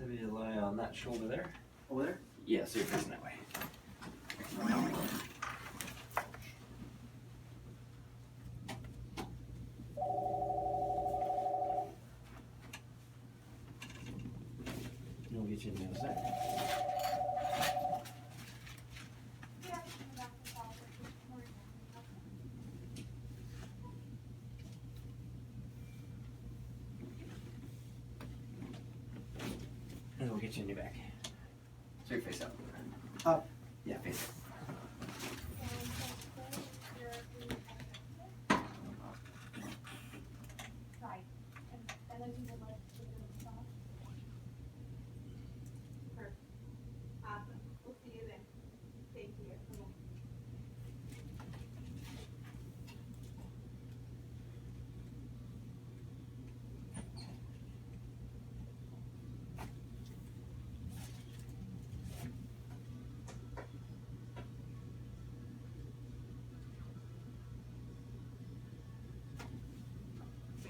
Have you lie on that shoulder there? Over there? Yeah, so you're facing that way. We'll get you in the other side. And we'll get you in your back. So your face up. Up. Yeah, face up. Awesome. We'll see you then. Thank you.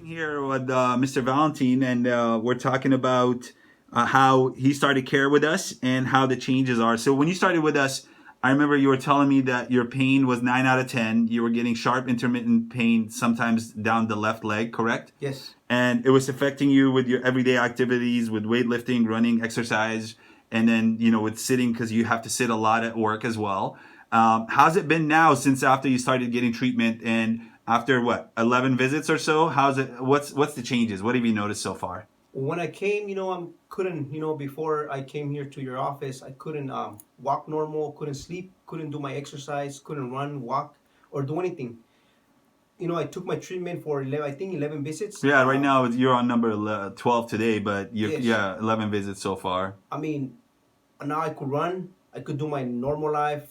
Here with Mr. Valentin, and we're talking about how he started care with us and how the changes are. So when you started with us, I remember you were telling me that your pain was 9 out of 10. You were getting sharp intermittent pain sometimes down the left leg, correct? Yes. And it was affecting you with your everyday activities, with weightlifting, running, exercise, and then, you know, with sitting, because you have to sit a lot at work as well. How's it been now since after you started getting treatment, and after what, 11 visits or so? How's it? What's the changes? What have you noticed so far? When I came, I couldn't, before I came here to your office, I couldn't walk normal, couldn't sleep, couldn't do my exercise, couldn't run, walk, or do anything. I took my treatment for 11 visits. Yeah, right now you're on number 12 today, but Yes. 11 visits so far. I mean, now I could run, I could do my normal life,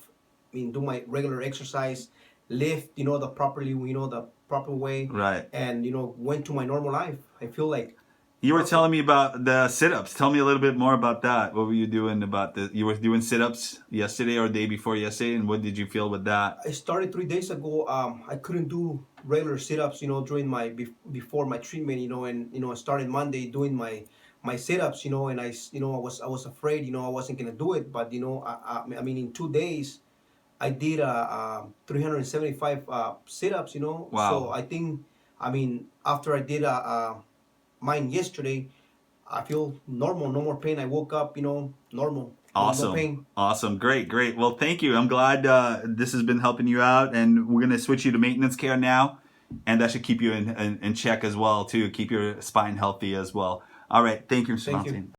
do my regular exercise, lift, the proper way. Right. And, went to my normal life. I feel like. You were telling me about the sit-ups. Tell me a little bit more about that. What were you doing about you were doing sit-ups yesterday or day before yesterday, and what did you feel with that? I started 3 days ago. I couldn't do regular sit-ups, during before my treatment, and I started Monday doing my sit-ups, and I was afraid, I wasn't gonna do it, but in 2 days, I did 375 sit-ups, Wow. So I think, after I did mine yesterday, I feel normal, no more pain. I woke up, normal. Awesome. No pain. Awesome. Great. Well, thank you. I'm glad this has been helping you out, and we're going to switch you to maintenance care now, and that should keep you in check as well, too. Keep your spine healthy as well. All right. Thank you, Mr. Thank you. Valentin.